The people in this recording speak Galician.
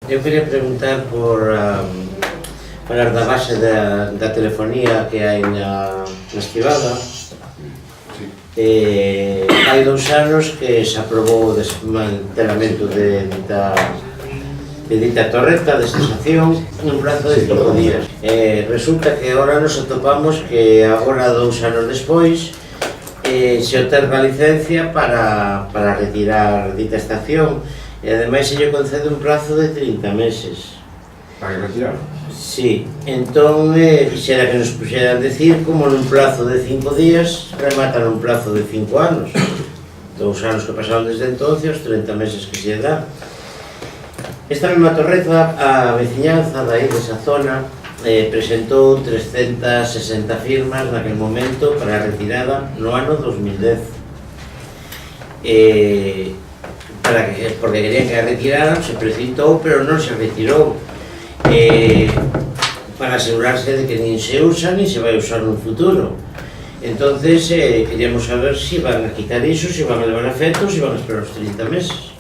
Eu quería preguntar por falar da base da telefonía que hai na Estivada. Hai 2 anos que se aprobou o desmantelamento de dita torreta de estación nun prazo de 5 días. Resulta que agora nos atopamos que agora 2 anos despois se otorga a licencia para retirar dita estación e ademais se lle concede un prazo de 30 meses. Para retirar? Sí, entón quixera que nos puxeran decir como nun plazo de 5 días rematan un plazo de 5 anos. 2 anos que pasaron desde entonces, os 30 meses que se dá. Esta mesma torreta, a veciñanza dai desa zona presentou 360 firmas naquel momento para a retirada no ano 2010. Porque querían que a retiraran, se precipitou, pero non se retirou. Para asegurarse de que nin se usa, nin se vai usar no futuro. Entonces, queríamos saber se van a quitar iso, se van a levar a efecto, se van a esperar os 30 meses.